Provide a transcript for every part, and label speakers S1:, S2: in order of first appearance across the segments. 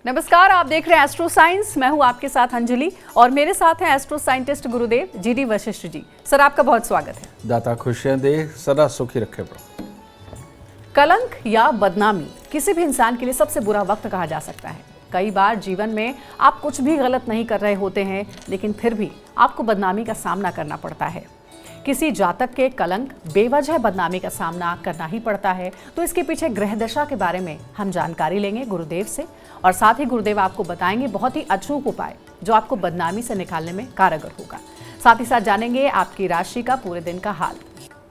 S1: नमस्कार, आप देख रहे हैं एस्ट्रो साइंस। मैं हूं आपके साथ अंजलि और मेरे साथ हैं एस्ट्रो साइंटिस्ट गुरुदेव जीडी वशिष्ठ जी। सर, आपका बहुत स्वागत है।
S2: दाता खुशियां दे, सदा सुखी रखे प्रभु।
S1: कलंक या बदनामी किसी भी इंसान के लिए सबसे बुरा वक्त कहा जा सकता है। कई बार जीवन में आप कुछ भी गलत नहीं कर रहे होते हैं, लेकिन फिर भी आपको बदनामी का सामना करना पड़ता है। किसी जातक के कलंक बेवजह बदनामी का सामना करना ही पड़ता है, तो इसके पीछे ग्रह दशा के बारे में हम जानकारी लेंगे गुरुदेव से, और साथ ही गुरुदेव आपको बताएंगे बहुत ही अचूक उपाय जो आपको बदनामी से निकालने में कारगर होगा। साथ ही साथ जानेंगे आपकी राशि का पूरे दिन का हाल।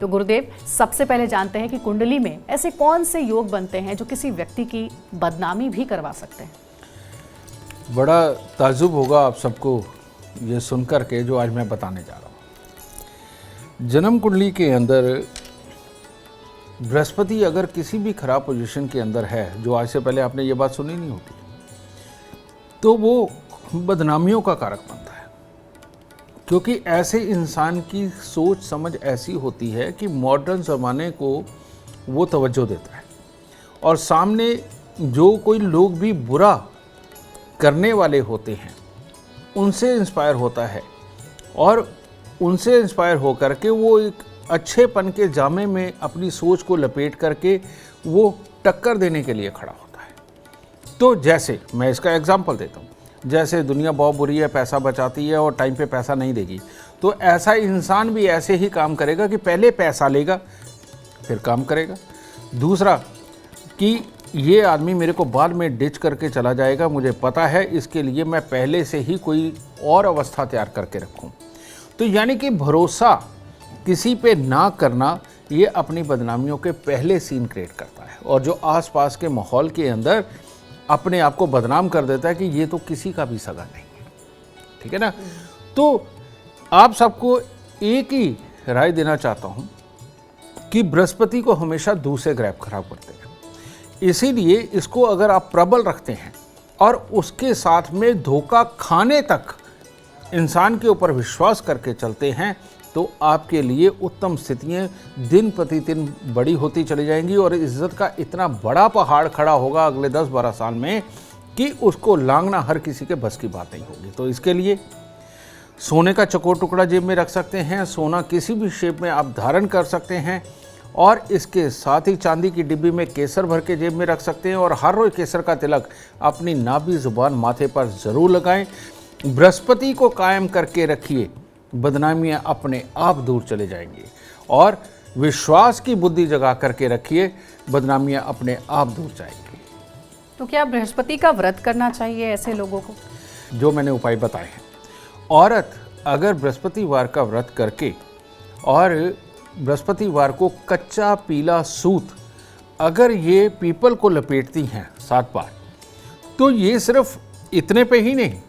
S1: तो गुरुदेव, सबसे पहले जानते हैं कि कुंडली में ऐसे कौन से योग बनते हैं जो किसी व्यक्ति की बदनामी भी करवा सकते हैं।
S2: बड़ा ताजुब होगा आप सबको ये सुनकर के जो आज मैं बताने जा रहा हूँ। जन्म कुंडली के अंदर बृहस्पति अगर किसी भी खराब पोजीशन के अंदर है, जो आज से पहले आपने ये बात सुनी नहीं होती, तो वो बदनामियों का कारक बनता है। क्योंकि ऐसे इंसान की सोच समझ ऐसी होती है कि मॉडर्न ज़माने को वो तवज्जो देता है और सामने जो कोई लोग भी बुरा करने वाले होते हैं उनसे इंस्पायर होता है और उनसे इंस्पायर होकर के वो एक अच्छेपन के जामे में अपनी सोच को लपेट करके वो टक्कर देने के लिए खड़ा होता है। तो जैसे मैं इसका एग्जांपल देता हूँ, जैसे दुनिया बहुत बुरी है, पैसा बचाती है और टाइम पे पैसा नहीं देगी, तो ऐसा इंसान भी ऐसे ही काम करेगा कि पहले पैसा लेगा फिर काम करेगा। दूसरा कि ये आदमी मेरे को बाद में डिच करके चला जाएगा, मुझे पता है, इसके लिए मैं पहले से ही कोई और अवस्था तैयार करके रखूँ। तो यानी कि भरोसा किसी पे ना करना ये अपनी बदनामियों के पहले सीन क्रिएट करता है और जो आसपास के माहौल के अंदर अपने आप को बदनाम कर देता है कि ये तो किसी का भी सगा नहीं है। ठीक है ना। तो आप सबको एक ही राय देना चाहता हूँ कि बृहस्पति को हमेशा दूसरे ग्रह खराब करते हैं, इसीलिए इसको अगर आप प्रबल रखते हैं और उसके साथ में धोखा खाने तक इंसान के ऊपर विश्वास करके चलते हैं, तो आपके लिए उत्तम स्थितियाँ दिन प्रतिदिन बड़ी होती चली जाएंगी और इज्जत का इतना बड़ा पहाड़ खड़ा होगा अगले 10-12 साल में कि उसको लांघना हर किसी के बस की बात नहीं होगी। तो इसके लिए सोने का चकोर टुकड़ा जेब में रख सकते हैं, सोना किसी भी शेप में आप धारण कर सकते हैं और इसके साथ ही चांदी की डिब्बी में केसर भर के जेब में रख सकते हैं और हर रोज केसर का तिलक अपनी नाभि जुबान माथे पर ज़रूर लगाएं। बृहस्पति को कायम करके रखिए, बदनामियां अपने आप दूर चले जाएंगी और विश्वास की बुद्धि जगा करके रखिए, बदनामियां अपने आप दूर जाएंगी।
S1: तो क्या बृहस्पति का व्रत करना चाहिए ऐसे लोगों को?
S2: जो मैंने उपाय बताए हैं, औरत अगर बृहस्पतिवार का व्रत करके और बृहस्पतिवार को कच्चा पीला सूत अगर ये पीपल को लपेटती हैं 7 बार, तो ये सिर्फ इतने पे ही नहीं,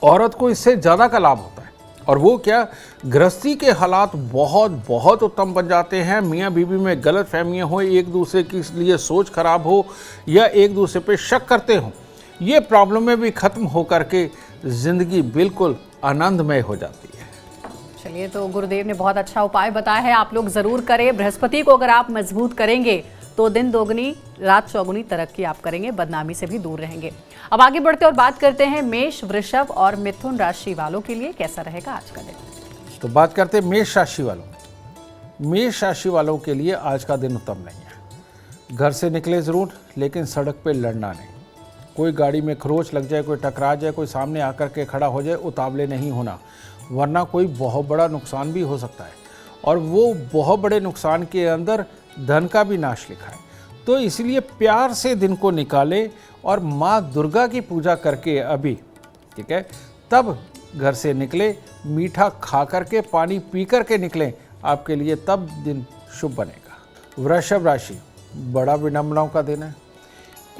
S2: औरत को इससे ज़्यादा का लाभ होता है। और वो क्या, गृहस्थी के हालात बहुत बहुत उत्तम बन जाते हैं। मियाँ बीवी में गलत फहमियाँ हो, एक दूसरे के लिए सोच खराब हो या एक दूसरे पे शक करते हो, ये प्रॉब्लमें भी ख़त्म हो करके ज़िंदगी बिल्कुल आनंदमय हो जाती है।
S1: चलिए, तो गुरुदेव ने बहुत अच्छा उपाय बताया है, आप लोग ज़रूर करें। बृहस्पति को अगर आप मजबूत करेंगे तो दिन दोगुनी रात चौगुनी तरक्की आप करेंगे, बदनामी से भी दूर रहेंगे। अब आगे बढ़ते और बात करते हैं मेष, वृषभ और मिथुन राशि वालों के लिए कैसा रहेगा आज का दिन।
S2: तो बात करते हैं मेष राशि वालों। मेष राशि वालों के लिए आज का दिन उत्तम नहीं है। घर से निकले ज़रूर, लेकिन सड़क पे लड़ना नहीं। कोई गाड़ी में खरोच लग जाए, कोई टकरा जाए, कोई सामने आकर के खड़ा हो जाए, उतावले नहीं होना, वरना कोई बहुत बड़ा नुकसान भी हो सकता है और वो बहुत बड़े नुकसान के अंदर धन का भी नाश लिखा है। तो इसलिए प्यार से दिन को निकालें और माँ दुर्गा की पूजा करके अभी, ठीक है, तब घर से निकले, मीठा खा करके पानी पी करके निकलें, आपके लिए तब दिन शुभ बनेगा। वृषभ राशि, बड़ा विडंबनाओं का दिन है।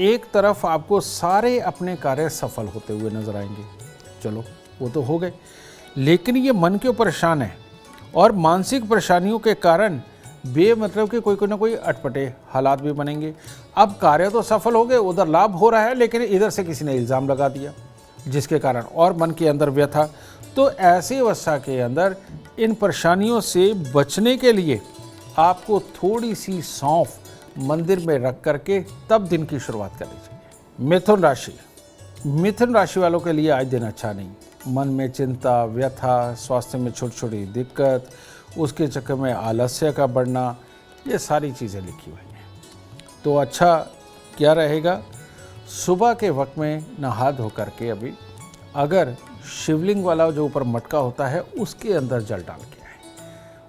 S2: एक तरफ आपको सारे अपने कार्य सफल होते हुए नजर आएंगे, चलो वो तो हो गए, लेकिन ये मन के परेशान है और मानसिक परेशानियों के कारण बेमतलब के कोई ना कोई अटपटे हालात भी बनेंगे। अब कार्य तो सफल हो गए, उधर लाभ हो रहा है, लेकिन इधर से किसी ने इल्ज़ाम लगा दिया जिसके कारण और मन के अंदर व्यथा। तो ऐसी अवस्था के अंदर इन परेशानियों से बचने के लिए आपको थोड़ी सी सौंफ मंदिर में रख करके तब दिन की शुरुआत करनी चाहिए। मिथुन राशि, मिथुन राशि वालों के लिए आज दिन अच्छा नहीं। मन में चिंता, व्यथा, स्वास्थ्य में छोटी छोटी दिक्कत, उसके चक्कर में आलस्य का बढ़ना, ये सारी चीज़ें लिखी हुई हैं। तो अच्छा क्या रहेगा, सुबह के वक्त में नहा धो करके अभी अगर शिवलिंग वाला जो ऊपर मटका होता है उसके अंदर जल डाल के आए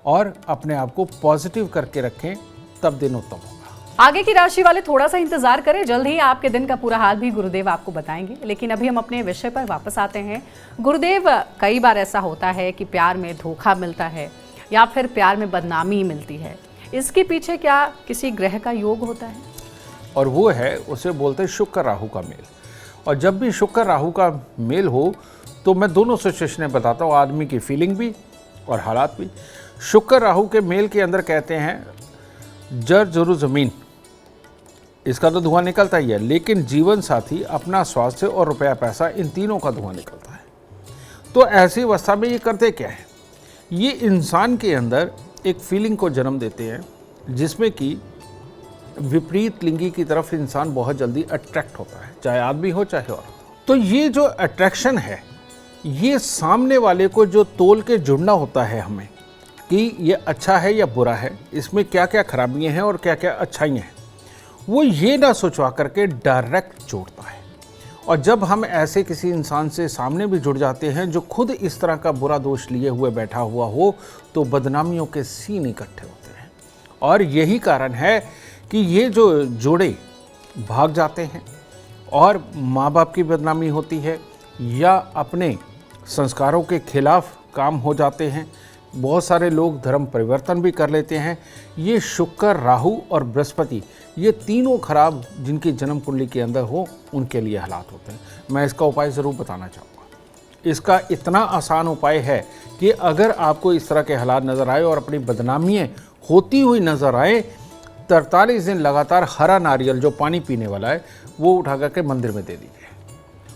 S2: और अपने आप को पॉजिटिव करके रखें, तब दिन उत्तम होगा।
S1: आगे की राशि वाले थोड़ा सा इंतजार करें, जल्द ही आपके दिन का पूरा हाल भी गुरुदेव आपको बताएंगे। लेकिन अभी हम अपने विषय पर वापस आते हैं। गुरुदेव, कई बार ऐसा होता है कि प्यार में धोखा मिलता है या फिर प्यार में बदनामी मिलती है, इसके पीछे क्या किसी ग्रह का योग होता है?
S2: और वो है, उसे बोलते हैं शुक्र राहु का मेल। और जब भी शुक्र राहु का मेल हो तो मैं दोनों सिचुएशनें बताता हूँ, आदमी की फीलिंग भी और हालात भी। शुक्र राहु के मेल के अंदर कहते हैं जर जरूर ज़मीन, इसका तो धुआं निकलता ही है, लेकिन जीवन साथी, अपना स्वास्थ्य और रुपया पैसा, इन तीनों का धुआं निकलता है। तो ऐसी अवस्था में ये करते क्या है, ये इंसान के अंदर एक फीलिंग को जन्म देते हैं जिसमें कि विपरीत लिंगी की तरफ इंसान बहुत जल्दी अट्रैक्ट होता है, चाहे आदमी हो चाहे औरत हो। तो ये जो अट्रैक्शन है, ये सामने वाले को जो तोल के जुड़ना होता है हमें कि ये अच्छा है या बुरा है, इसमें क्या क्या खराबियां हैं और क्या क्या अच्छाइयाँ हैं, वो ये ना सोचवा करके डायरेक्ट जोड़ता है। और जब हम ऐसे किसी इंसान से सामने भी जुड़ जाते हैं जो खुद इस तरह का बुरा दोष लिए हुए बैठा हुआ हो, तो बदनामियों के सीन इकट्ठे होते हैं। और यही कारण है कि ये जो जोड़े भाग जाते हैं और माँ बाप की बदनामी होती है या अपने संस्कारों के खिलाफ काम हो जाते हैं। बहुत सारे लोग धर्म परिवर्तन भी कर लेते हैं। ये शुक्र, राहु और बृहस्पति, ये तीनों खराब जिनकी जन्म कुंडली के अंदर हो, उनके लिए हालात होते हैं। मैं इसका उपाय ज़रूर बताना चाहूँगा। इसका इतना आसान उपाय है कि अगर आपको इस तरह के हालात नज़र आए और अपनी बदनामियाँ होती हुई नज़र आए, 43 दिन लगातार हरा नारियल जो पानी पीने वाला है वो उठा करके मंदिर में दे दीजिए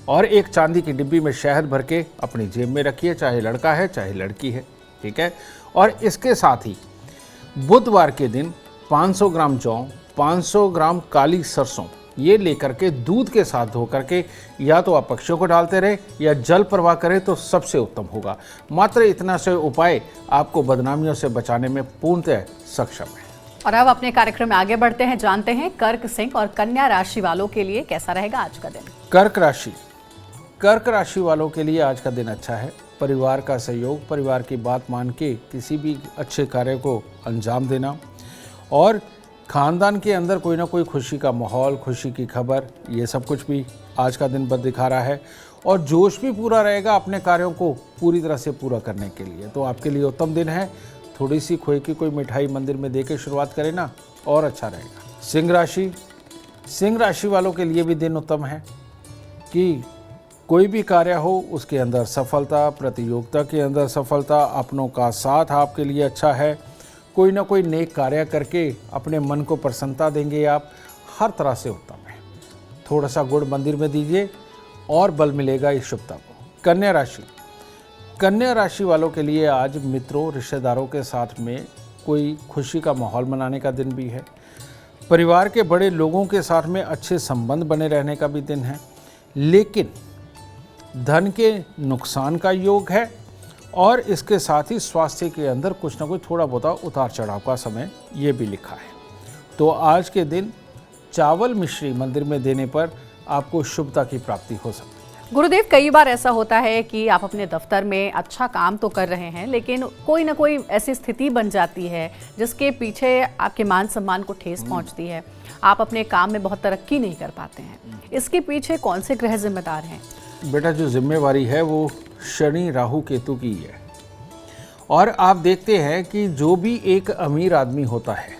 S2: और एक चांदी की डिब्बी में शहद भर के अपनी जेब में रखिए, चाहे लड़का है चाहे लड़की है, ठीक है। और इसके साथ ही बुधवार के दिन 500 ग्राम जौ, 500 ग्राम काली सरसों, ये लेकर के दूध के साथ धो करके या तो आप पक्षियों को डालते रहे या जल प्रवाह करें तो सबसे उत्तम होगा। मात्र इतना से उपाय आपको बदनामियों से बचाने में पूर्णतः सक्षम है।
S1: और अब अपने कार्यक्रम में आगे बढ़ते हैं, जानते हैं कर्क, सिंह और कन्या राशि वालों के लिए कैसा रहेगा आज का दिन।
S2: कर्क राशि वालों के लिए आज का दिन अच्छा है। परिवार का सहयोग, परिवार की बात मान के किसी भी अच्छे कार्य को अंजाम देना और खानदान के अंदर कोई ना कोई खुशी का माहौल, खुशी की खबर, ये सब कुछ भी आज का दिन बद दिखा रहा है। और जोश भी पूरा रहेगा अपने कार्यों को पूरी तरह से पूरा करने के लिए, तो आपके लिए उत्तम दिन है। थोड़ी सी खोए की कोई मिठाई मंदिर में दे के शुरुआत करें ना, और अच्छा रहेगा। सिंह राशि वालों के लिए भी दिन उत्तम है कि कोई भी कार्य हो उसके अंदर सफलता, प्रतियोगिता के अंदर सफलता, अपनों का साथ आपके लिए अच्छा है। कोई ना कोई नेक कार्य करके अपने मन को प्रसन्नता देंगे आप, हर तरह से उत्तम है। थोड़ा सा गुड़ मंदिर में दीजिए और बल मिलेगा इस शुभता को। कन्या राशि वालों के लिए आज मित्रों, रिश्तेदारों के साथ में कोई खुशी का माहौल मनाने का दिन भी है। परिवार के बड़े लोगों के साथ में अच्छे संबंध बने रहने का भी दिन है, लेकिन धन के नुकसान का योग है और इसके साथ ही स्वास्थ्य के अंदर कुछ ना कुछ थोड़ा बहुत उतार चढ़ाव का समय ये भी लिखा है। तो आज के दिन चावल मिश्री मंदिर में देने पर आपको शुभता की प्राप्ति हो सकती है।
S1: गुरुदेव, कई बार ऐसा होता है कि आप अपने दफ्तर में अच्छा काम तो कर रहे हैं, लेकिन कोई ना कोई ऐसी स्थिति बन जाती है जिसके पीछे आपके मान सम्मान को ठेस पहुंचती है, आप अपने काम में बहुत तरक्की नहीं कर पाते हैं। इसके पीछे कौन से ग्रह जिम्मेदार हैं?
S2: बेटा, जो जिम्मेवारी है वो शनि, राहु, केतु की है। और आप देखते हैं कि जो भी एक अमीर आदमी होता है,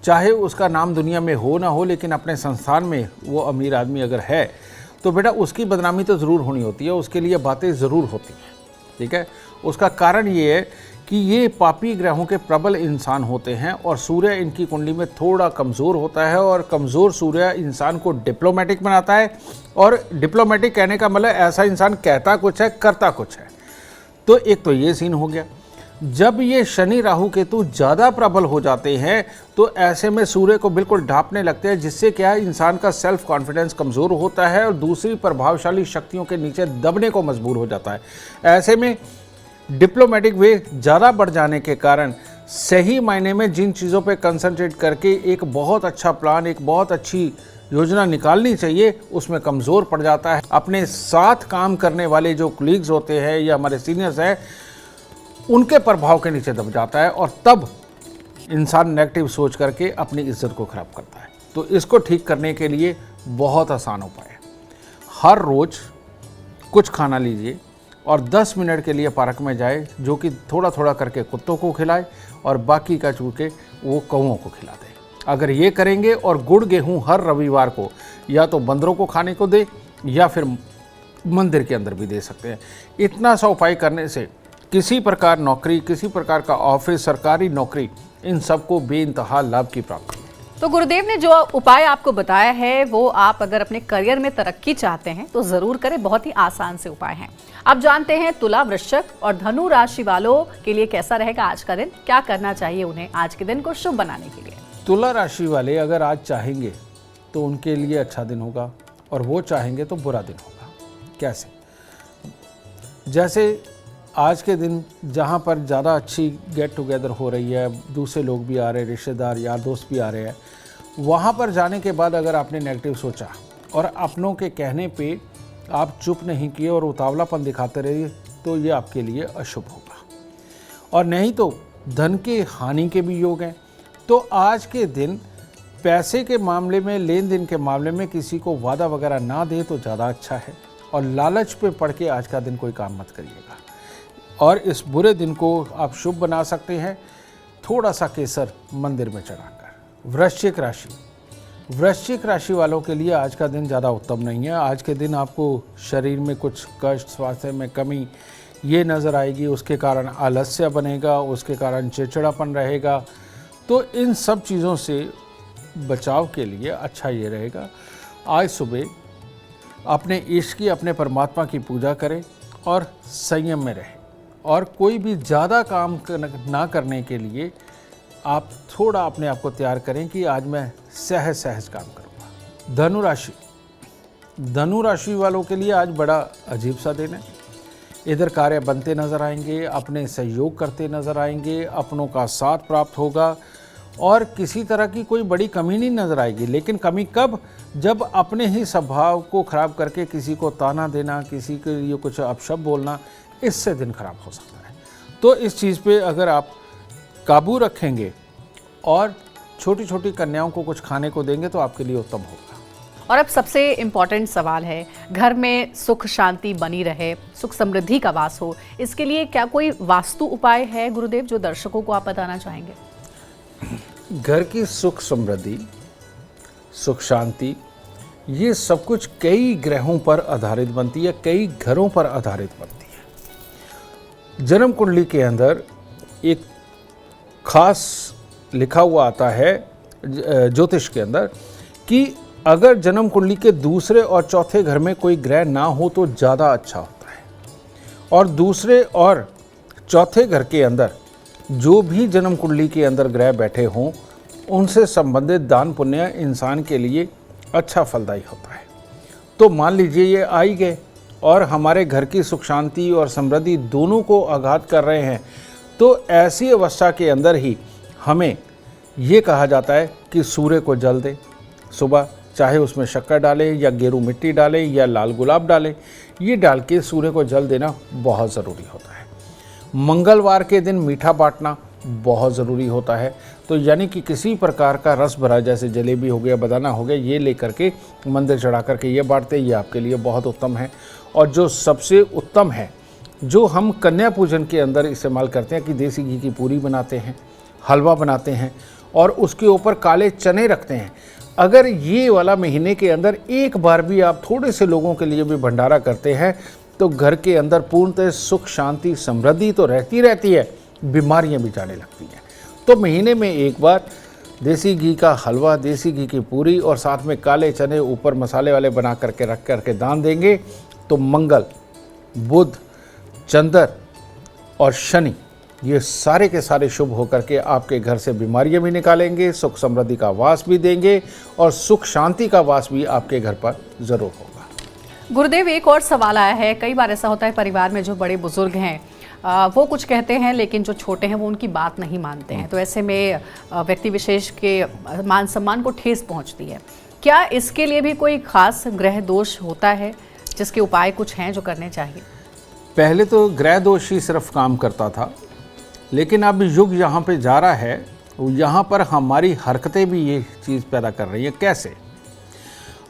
S2: चाहे उसका नाम दुनिया में हो ना हो, लेकिन अपने संस्थान में वो अमीर आदमी अगर है तो बेटा उसकी बदनामी तो ज़रूर होनी होती है, उसके लिए बातें ज़रूर होती हैं, ठीक है। उसका कारण ये है कि ये पापी ग्रहों के प्रबल इंसान होते हैं और सूर्य इनकी कुंडली में थोड़ा कमज़ोर होता है और कमज़ोर सूर्य इंसान को डिप्लोमेटिक बनाता है। और डिप्लोमेटिक कहने का मतलब ऐसा इंसान कहता कुछ है, करता कुछ है। तो एक तो ये सीन हो गया। जब ये शनि राहु केतु ज़्यादा प्रबल हो जाते हैं तो ऐसे में सूर्य को बिल्कुल ढांपने लगते हैं, जिससे क्या है इंसान का सेल्फ कॉन्फिडेंस कमज़ोर होता है और दूसरी प्रभावशाली शक्तियों के नीचे दबने को मजबूर हो जाता है। ऐसे में डिप्लोमेटिक वे ज़्यादा बढ़ जाने के कारण सही मायने में जिन चीज़ों पे कंसंट्रेट करके एक बहुत अच्छा प्लान, एक बहुत अच्छी योजना निकालनी चाहिए, उसमें कमज़ोर पड़ जाता है। अपने साथ काम करने वाले जो कलीग्स होते हैं या हमारे सीनियर्स हैं, उनके प्रभाव के नीचे दब जाता है और तब इंसान नेगेटिव सोच करके अपनी इज्जत को खराब करता है। तो इसको ठीक करने के लिए बहुत आसान उपाय है। हर रोज़ कुछ खाना लीजिए और 10 मिनट के लिए पार्क में जाए, जो कि थोड़ा थोड़ा करके कुत्तों को खिलाए और बाकी का चूके वो कौओं को खिला दें। अगर ये करेंगे और गुड़ गेहूँ हर रविवार को या तो बंदरों को खाने को दे या फिर मंदिर के अंदर भी दे सकते हैं। इतना सा उपाय करने से किसी प्रकार नौकरी, किसी प्रकार का ऑफिस, सरकारी नौकरी, इन सबको बेइंतहा लाभ की प्राप्ति है।
S1: तो गुरुदेव ने जो उपाय आपको बताया है वो आप अगर अपने करियर में तरक्की चाहते हैं तो जरूर करें। बहुत ही आसान से उपाय हैं। अब जानते हैं तुला, वृश्चिक और धनु राशि वालों के लिए कैसा रहेगा आज का दिन, क्या करना चाहिए उन्हें आज के दिन को शुभ बनाने के लिए।
S2: तुला राशि वाले अगर आज चाहेंगे तो उनके लिए अच्छा दिन होगा और वो चाहेंगे तो बुरा दिन होगा। कैसे? जैसे आज के दिन जहाँ पर ज़्यादा अच्छी गेट टुगेदर हो रही है, दूसरे लोग भी आ रहे हैं, रिश्तेदार यार दोस्त भी आ रहे हैं, वहाँ पर जाने के बाद अगर आपने नेगेटिव सोचा और अपनों के कहने पे आप चुप नहीं किए और उतावलापन दिखाते रहे तो ये आपके लिए अशुभ होगा। और नहीं तो धन के हानि के भी योग हैं। तो आज के दिन पैसे के मामले में, लेन देन के मामले में किसी को वादा वगैरह ना दे तो ज़्यादा अच्छा है। और लालच पे पड़ के आज का दिन कोई काम मत करिएगा। और इस बुरे दिन को आप शुभ बना सकते हैं थोड़ा सा केसर मंदिर में चढ़ाकर। वृश्चिक राशि वालों के लिए आज का दिन ज़्यादा उत्तम नहीं है। आज के दिन आपको शरीर में कुछ कष्ट, स्वास्थ्य में कमी ये नज़र आएगी। उसके कारण आलस्य बनेगा, उसके कारण चिड़चिड़ापन रहेगा। तो इन सब चीज़ों से बचाव के लिए अच्छा ये रहेगा आज सुबह अपने इष्ट की, अपने परमात्मा की पूजा करें और संयम में रहें। और कोई भी ज़्यादा काम ना करने के लिए आप थोड़ा अपने आप को तैयार करें कि आज मैं सहज काम करूँगा। धनु राशि वालों के लिए आज बड़ा अजीब सा दिन है। इधर कार्य बनते नज़र आएंगे, अपने सहयोग करते नज़र आएंगे, अपनों का साथ प्राप्त होगा और किसी तरह की कोई बड़ी कमी नहीं नज़र आएगी। लेकिन कमी कब? जब अपने ही स्वभाव को ख़राब करके किसी को ताना देना, किसी के लिए कुछ अपशब्द बोलना, इससे दिन खराब हो सकता है। तो इस चीज़ पे अगर आप काबू रखेंगे और छोटी छोटी कन्याओं को कुछ खाने को देंगे तो आपके लिए उत्तम होगा।
S1: और अब सबसे इम्पोर्टेंट सवाल है, घर में सुख शांति बनी रहे, सुख समृद्धि का वास हो, इसके लिए क्या कोई वास्तु उपाय है गुरुदेव जो दर्शकों को आप बताना चाहेंगे?
S2: घर की सुख समृद्धि, सुख शांति, ये सब कुछ कई ग्रहों पर आधारित बनती है, कई घरों पर आधारित बनती है। जन्म कुंडली के अंदर एक खास लिखा हुआ आता है ज्योतिष के अंदर कि अगर जन्म कुंडली के दूसरे और चौथे घर में कोई ग्रह ना हो तो ज़्यादा अच्छा होता है। और दूसरे और चौथे घर के अंदर जो भी जन्म कुंडली के अंदर ग्रह बैठे हों, उनसे संबंधित दान पुण्य इंसान के लिए अच्छा फलदायी होता है। तो मान लीजिए ये आ ही गए और हमारे घर की सुख शांति और समृद्धि दोनों को आघात कर रहे हैं, तो ऐसी अवस्था के अंदर ही हमें ये कहा जाता है कि सूर्य को जल दें सुबह, चाहे उसमें शक्कर डालें या गेरू मिट्टी डालें या लाल गुलाब डालें, ये डाल के सूर्य को जल देना बहुत ज़रूरी होता है। मंगलवार के दिन मीठा बांटना बहुत ज़रूरी होता है। तो यानी कि किसी प्रकार का रस भरा, जैसे जलेबी हो गया, बनाना हो गया, ये लेकर के मंदिर चढ़ा करके ये बांटते, ये आपके लिए बहुत उत्तम है। और जो सबसे उत्तम है, जो हम कन्या पूजन के अंदर इस्तेमाल करते हैं कि देसी घी की पूरी बनाते हैं, हलवा बनाते हैं और उसके ऊपर काले चने रखते हैं। अगर ये वाला महीने के अंदर एक बार भी आप थोड़े से लोगों के लिए भी भंडारा करते हैं तो घर के अंदर पूर्णतः सुख शांति समृद्धि तो रहती है, बीमारियां भी जाने लगती हैं। तो महीने में एक बार देसी घी का हलवा, देसी घी की पूरी और साथ में काले चने ऊपर मसाले वाले बना करके रख करके दान देंगे तो मंगल, बुध, चंद्र और शनि ये सारे के सारे शुभ होकर के आपके घर से बीमारियां भी निकालेंगे, सुख समृद्धि का वास भी देंगे और सुख शांति का वास भी आपके घर पर जरूर होगा।
S1: गुरुदेव, एक और सवाल आया है। कई बार ऐसा होता है परिवार में जो बड़े बुजुर्ग हैं वो कुछ कहते हैं लेकिन जो छोटे हैं वो उनकी बात नहीं मानते हैं, तो ऐसे में व्यक्ति विशेष के मान सम्मान को ठेस पहुंचती है। क्या इसके लिए भी कोई खास ग्रह दोष होता है जिसके उपाय कुछ हैं जो करने चाहिए?
S2: पहले तो ग्रह दोष ही सिर्फ काम करता था, लेकिन अब युग यहाँ पे जा रहा है, यहाँ पर हमारी हरकतें भी ये चीज़ पैदा कर रही है। कैसे?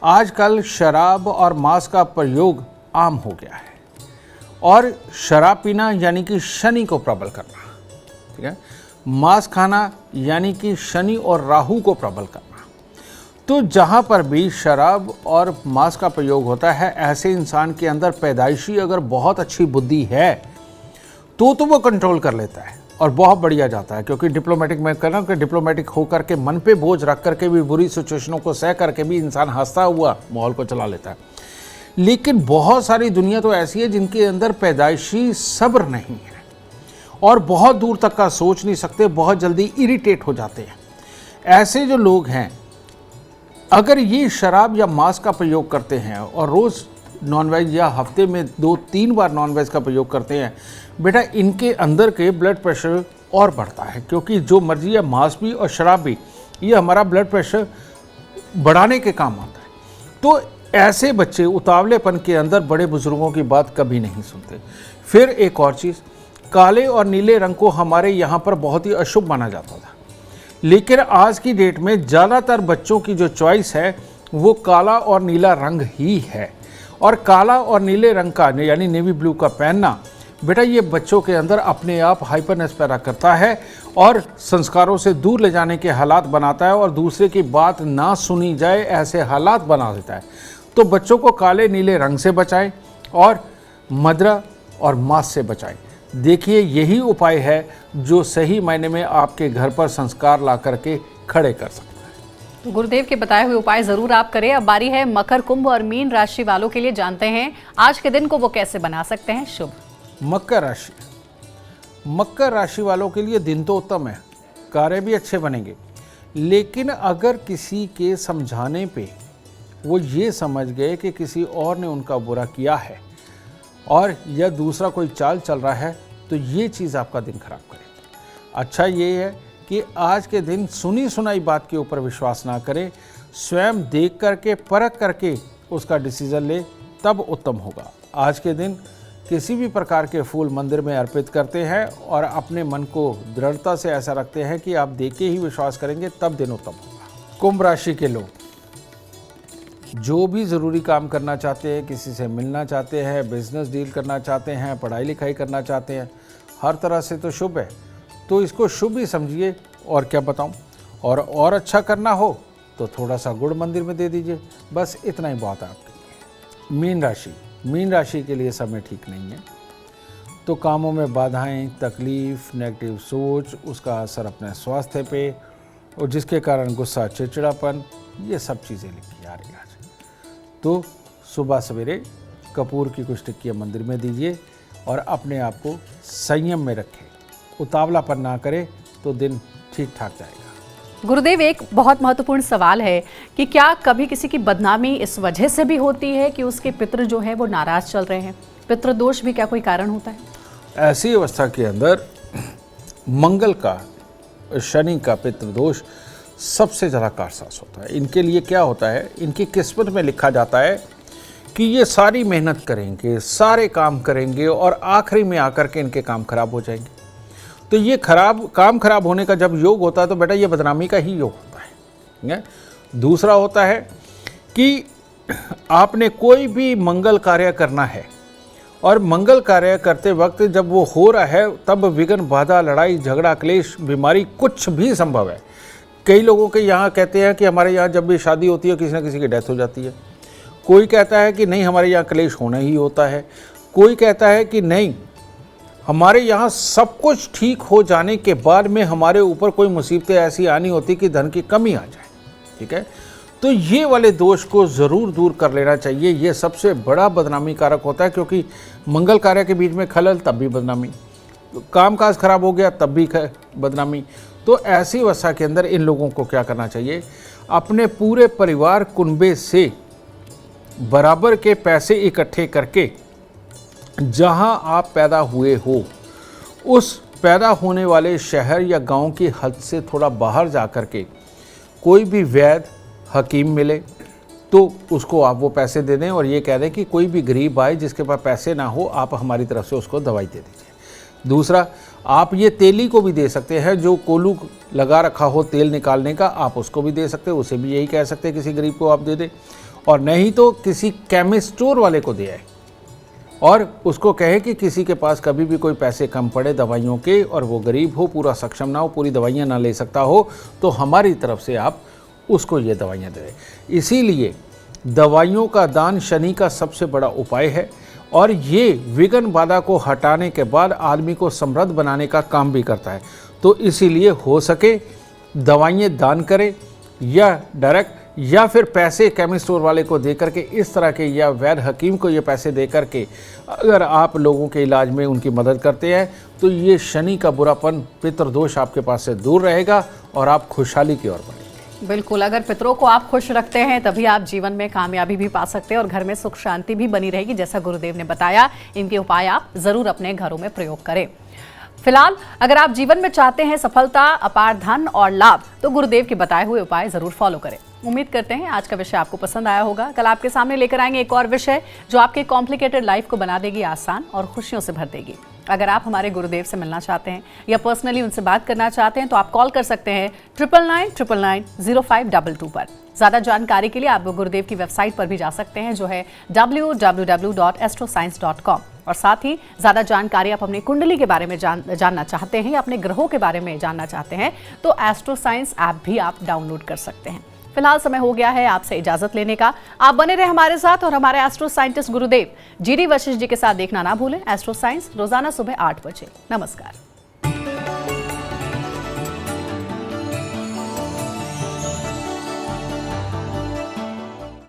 S2: आजकल शराब और मांस का प्रयोग आम हो गया है और शराब पीना यानी कि शनि को प्रबल करना, ठीक है, मांस खाना यानी कि शनि और राहु को प्रबल करना। तो जहाँ पर भी शराब और मांस का प्रयोग होता है, ऐसे इंसान के अंदर पैदाइशी अगर बहुत अच्छी बुद्धि है तो वो कंट्रोल कर लेता है और बहुत बढ़िया जाता है। क्योंकि डिप्लोमेटिक में करना कि डिप्लोमेटिक होकर के मन पे बोझ रख करके भी, बुरी सिचुएशनों को सह करके भी इंसान हंसता हुआ माहौल को चला लेता है। लेकिन बहुत सारी दुनिया तो ऐसी है जिनके अंदर पैदाइशी सब्र नहीं है और बहुत दूर तक का सोच नहीं सकते, बहुत जल्दी इरिटेट हो जाते हैं। ऐसे जो लोग हैं, अगर ये शराब या मांस का प्रयोग करते हैं और रोज़ नॉनवेज या हफ्ते में 2-3 बार नॉनवेज का प्रयोग करते हैं, बेटा इनके अंदर के ब्लड प्रेशर और बढ़ता है। क्योंकि जो मर्जी है, मांस भी और शराब भी, ये हमारा ब्लड प्रेशर बढ़ाने के काम आता है। तो ऐसे बच्चे उतावलेपन के अंदर बड़े बुजुर्गों की बात कभी नहीं सुनते। फिर एक और चीज़, काले और नीले रंग को हमारे यहाँ पर बहुत ही अशुभ माना जाता था, लेकिन आज की डेट में ज़्यादातर बच्चों की जो चॉइस है वो काला और नीला रंग ही है। और काला और नीले रंग का यानी नेवी ब्लू का पहनना, बेटा ये बच्चों के अंदर अपने आप हाइपरनेस पैदा करता है और संस्कारों से दूर ले जाने के हालात बनाता है और दूसरे की बात ना सुनी जाए ऐसे हालात बना देता है। तो बच्चों को काले नीले रंग से बचाएं और मदिरा और मांस से बचाएं। देखिए यही उपाय है जो सही मायने में आपके घर पर संस्कार ला करके खड़े कर सकता है।
S1: तो गुरुदेव के बताए हुए उपाय जरूर आप करें। अब बारी है मकर, कुंभ और मीन राशि वालों के लिए। जानते हैं आज के दिन को वो कैसे बना सकते हैं शुभ।
S2: मकर राशि, मकर राशि वालों के लिए दिन तो उत्तम है, कार्य भी अच्छे बनेंगे, लेकिन अगर किसी के समझाने पे वो ये समझ गए कि किसी और ने उनका बुरा किया है और या दूसरा कोई चाल चल रहा है, तो ये चीज़ आपका दिन खराब करेगी। अच्छा ये है कि आज के दिन सुनी सुनाई बात के ऊपर विश्वास ना करें, स्वयं देख करके परख करके उसका डिसीजन ले, तब उत्तम होगा। आज के दिन किसी भी प्रकार के फूल मंदिर में अर्पित करते हैं और अपने मन को दृढ़ता से ऐसा रखते हैं कि आप देख के ही विश्वास करेंगे, तब दिन उत्तम होगा। कुंभ राशि के लोग जो भी ज़रूरी काम करना चाहते हैं, किसी से मिलना चाहते हैं, बिजनेस डील करना चाहते हैं, पढ़ाई लिखाई करना चाहते हैं, हर तरह से तो शुभ है, तो इसको शुभ ही समझिए। और क्या बताऊं, और अच्छा करना हो तो थोड़ा सा गुड़ मंदिर में दे दीजिए, बस इतना ही बहुत है आपके लिए। मीन राशि, मीन राशि के लिए समय ठीक नहीं है, तो कामों में बाधाएं, तकलीफ, नेगेटिव सोच, उसका असर अपने स्वास्थ्य पे, और जिसके कारण गुस्सा, चिड़चिड़ापन, ये सब चीज़ें लिखी आ रही है आज। तो सुबह सवेरे कपूर की कुछ टिक्कियाँ मंदिर में दीजिए और अपने आप को संयम में रखें, उतावलापन ना करें, तो दिन ठीक ठाक जाएगा।
S1: गुरुदेव, एक बहुत महत्वपूर्ण सवाल है कि क्या कभी किसी की बदनामी इस वजह से भी होती है कि उसके पितृ जो है वो नाराज चल रहे हैं? पितृदोष भी क्या कोई कारण होता है?
S2: ऐसी अवस्था के अंदर मंगल का, शनि का पितृदोष सबसे ज़्यादा कारसास होता है। इनके लिए क्या होता है, इनकी किस्मत में लिखा जाता है कि ये सारी मेहनत करेंगे, सारे काम करेंगे और आखिरी में आकर के इनके काम खराब हो जाएंगे। तो ये काम खराब होने का जब योग होता है तो बेटा ये बदनामी का ही योग होता है। दूसरा होता है कि आपने कोई भी मंगल कार्य करना है और मंगल कार्य करते वक्त जब वो हो रहा है तब विघ्न, बाधा, लड़ाई, झगड़ा, क्लेश, बीमारी कुछ भी संभव है। कई लोगों के यहाँ कहते हैं कि हमारे यहाँ जब भी शादी होती है किसी न किसी की डेथ हो जाती है। कोई कहता है कि नहीं हमारे यहाँ क्लेश होना ही होता है। कोई कहता है कि नहीं हमारे यहाँ सब कुछ ठीक हो जाने के बाद में हमारे ऊपर कोई मुसीबतें ऐसी आनी होती कि धन की कमी आ जाए। ठीक है, तो ये वाले दोष को ज़रूर दूर कर लेना चाहिए। ये सबसे बड़ा बदनामी कारक होता है, क्योंकि मंगल कार्य के बीच में खलल तब भी बदनामी, काम काज खराब हो गया तब भी बदनामी। तो ऐसी अवस्था के अंदर इन लोगों को क्या करना चाहिए, अपने पूरे परिवार कुनबे से बराबर के पैसे इकट्ठे करके जहां आप पैदा हुए हो उस पैदा होने वाले शहर या गांव की हद से थोड़ा बाहर जा कर के कोई भी वैद्य हकीम मिले तो उसको आप वो पैसे दे दें और ये कह दें कि कोई भी गरीब आए जिसके पास पैसे ना हो, आप हमारी तरफ से उसको दवाई दे दीजिए। दूसरा, आप ये तेली को भी दे सकते हैं, जो कोलू लगा रखा हो तेल निकालने का, आप उसको भी दे सकते हैं, उसे भी यही कह सकते हैं किसी गरीब को आप दे दें। और नहीं तो किसी केमिस्ट स्टोर वाले को दे आए और उसको कहे कि किसी के पास कभी भी कोई पैसे कम पड़े दवाइयों के और वो गरीब हो, पूरा सक्षम ना हो, पूरी दवाइयाँ ना ले सकता हो, तो हमारी तरफ से आप उसको ये दवाइयाँ दे दें। इसीलिए दवाइयों का दान शनि का सबसे बड़ा उपाय है और ये विघ्न बाधा को हटाने के बाद आदमी को समृद्ध बनाने का काम भी करता है। तो इसीलिए हो सके दवाइयाँ दान करें या डायरेक्ट या फिर पैसे केमिस्ट स्टोर वाले को दे करके इस तरह के, या वैद्य हकीम को ये पैसे दे करके अगर आप लोगों के इलाज में उनकी मदद करते हैं तो ये शनि का बुरापन, पितृदोष आपके पास से दूर रहेगा और आप खुशहाली की ओर बढ़ेंगे।
S1: बिल्कुल, अगर पितरों को आप खुश रखते हैं तभी आप जीवन में कामयाबी भी पा सकते हैं और घर में सुख शांति भी बनी रहेगी। जैसा गुरुदेव ने बताया, इनके उपाय आप जरूर अपने घरों में प्रयोग करें। फिलहाल अगर आप जीवन में चाहते हैं सफलता, अपार धन और लाभ, तो गुरुदेव के बताए हुए उपाय जरूर फॉलो करें। उम्मीद करते हैं आज का विषय आपको पसंद आया होगा। कल आपके सामने लेकर आएंगे एक और विषय जो आपके कॉम्प्लिकेटेड लाइफ को बना देगी आसान और खुशियों से भर देगी। अगर आप हमारे गुरुदेव से मिलना चाहते हैं या पर्सनली उनसे बात करना चाहते हैं तो आप कॉल कर सकते हैं 9999990522 पर। ज़्यादा जानकारी के लिए आप गुरुदेव की वेबसाइट पर भी जा सकते हैं जो है www.astroscience.com। और साथ ही ज़्यादा जानकारी आप अपनी कुंडली के बारे में जानना चाहते हैं या अपने ग्रहों के बारे में जानना चाहते हैं तो एस्ट्रो साइंस ऐप भी आप डाउनलोड कर सकते हैं। फिलहाल समय हो गया है आपसे इजाजत लेने का। आप बने रहे हमारे साथ और हमारे एस्ट्रो साइंटिस्ट गुरुदेव GD वशिष्ठ जी के साथ देखना ना भूलें एस्ट्रो साइंस रोजाना सुबह 8 बजे। नमस्कार।